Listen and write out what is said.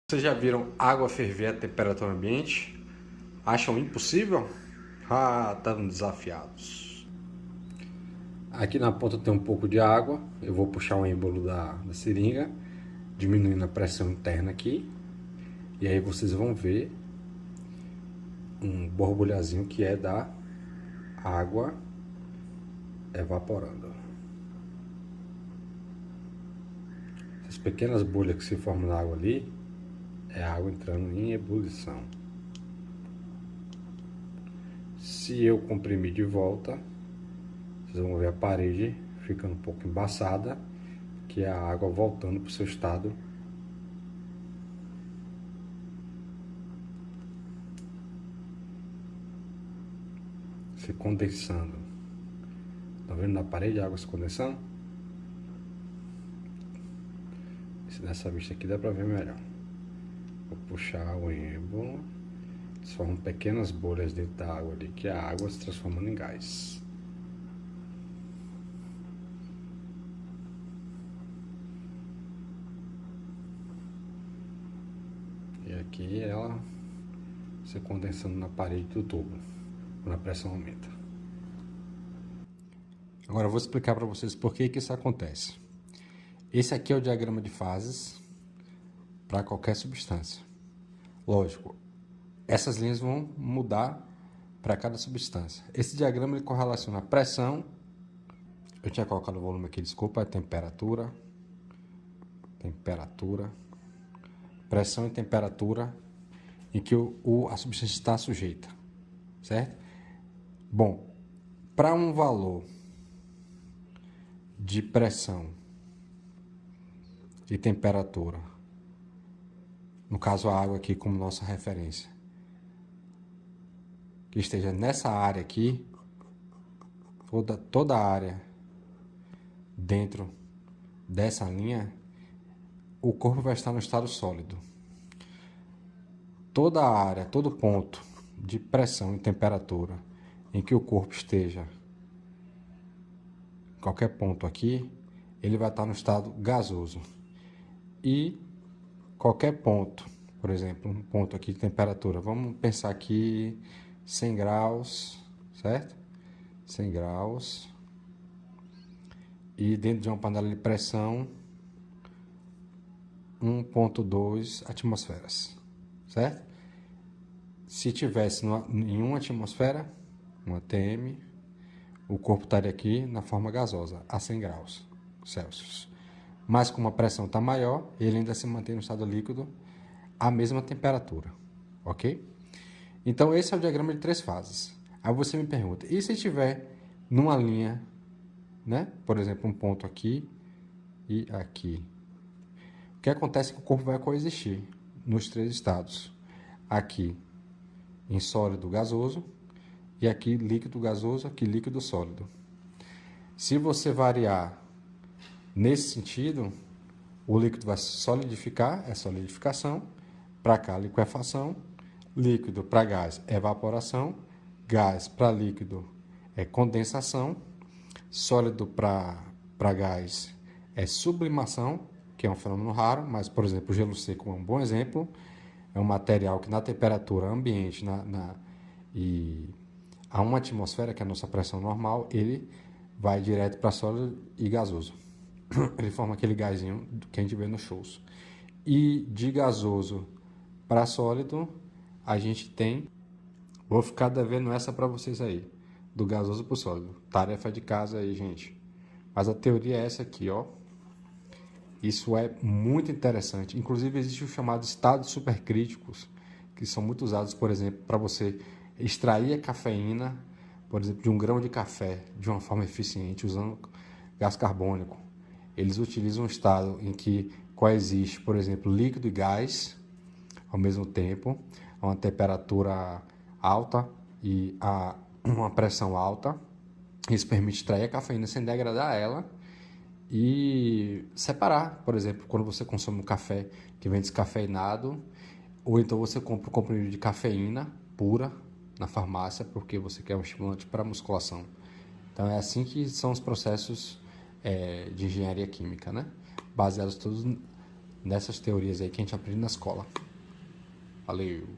Vocês já viram água ferver a temperatura ambiente? Acham impossível? Ah, estão desafiados. Aqui na ponta tem um pouco de água. Eu vou puxar o êmbolo da seringa, diminuindo a pressão interna aqui. E aí vocês vão ver um borbulhazinho que é da água evaporando. Essas pequenas bolhas que se formam na água ali é a água entrando em ebulição. Se eu comprimir de volta, vocês vão ver a parede ficando um pouco embaçada, que é a água voltando para o seu estado se condensando. Tá vendo na parede a água se condensando? Se nessa vista aqui dá para ver melhor. Vou puxar o êmbolo. Se formam pequenas bolhas dentro da água ali, que é a água se transformando em gás. E aqui ela se condensando na parede do tubo, quando a pressão aumenta. Agora eu vou explicar para vocês por que isso acontece. Esse aqui é o diagrama de fases para qualquer substância. Lógico, essas linhas vão mudar para cada substância. Esse diagrama ele correlaciona a pressão, eu tinha colocado o volume aqui, desculpa, é temperatura, pressão e temperatura em que a substância está sujeita, certo? Bom, para um valor de pressão e temperatura, no caso a água aqui como nossa referência, que esteja nessa área aqui, toda a área dentro dessa linha, o corpo vai estar no estado sólido. Toda a área, todo ponto de pressão e temperatura em que o corpo esteja, qualquer ponto aqui, ele vai estar no estado gasoso. E qualquer ponto, por exemplo, um ponto aqui de temperatura, vamos pensar aqui 100 graus, certo? 100 graus. E dentro de uma panela de pressão, 1,2 atmosferas, certo? Se tivesse em uma atmosfera, uma atm, o corpo estaria aqui na forma gasosa, a 100 graus Celsius. Mas como a pressão está maior, ele ainda se mantém no estado líquido à mesma temperatura, ok? Então esse é o diagrama de 3 fases. Aí você me pergunta, e se estiver numa linha, né? Por exemplo, um ponto aqui e aqui. O que acontece é que o corpo vai coexistir nos 3 estados. Aqui em sólido gasoso e aqui líquido gasoso, aqui líquido sólido. Se você variar nesse sentido, o líquido vai solidificar, é solidificação, para cá liquefação, líquido para gás é evaporação, gás para líquido é condensação, sólido para gás é sublimação, que é um fenômeno raro, mas, por exemplo, o gelo seco é um bom exemplo. É um material que na temperatura ambiente e a 1 atmosfera, que é a nossa pressão normal, ele vai direto para sólido e gasoso. Ele forma aquele gásinho que a gente vê nos shows. E de gasoso para sólido, a gente tem... Vou ficar devendo essa para vocês aí. Do gasoso para o sólido. Tarefa de casa aí, gente. Mas a teoria é essa aqui, ó. Isso é muito interessante. Inclusive, existe o chamado estados supercríticos, que são muito usados, por exemplo, para você extrair a cafeína, por exemplo, de um grão de café, de uma forma eficiente, usando gás carbônico. Eles utilizam um estado em que coexiste, por exemplo, líquido e gás ao mesmo tempo, a uma temperatura alta e a uma pressão alta. Isso permite extrair a cafeína sem degradar ela e separar, por exemplo, quando você consome um café que vem descafeinado, ou então você compra um comprimido de cafeína pura na farmácia, porque você quer um estimulante para musculação. Então é assim que são os processos de engenharia química, né? Baseados todos nessas teorias aí que a gente aprende na escola. Valeu!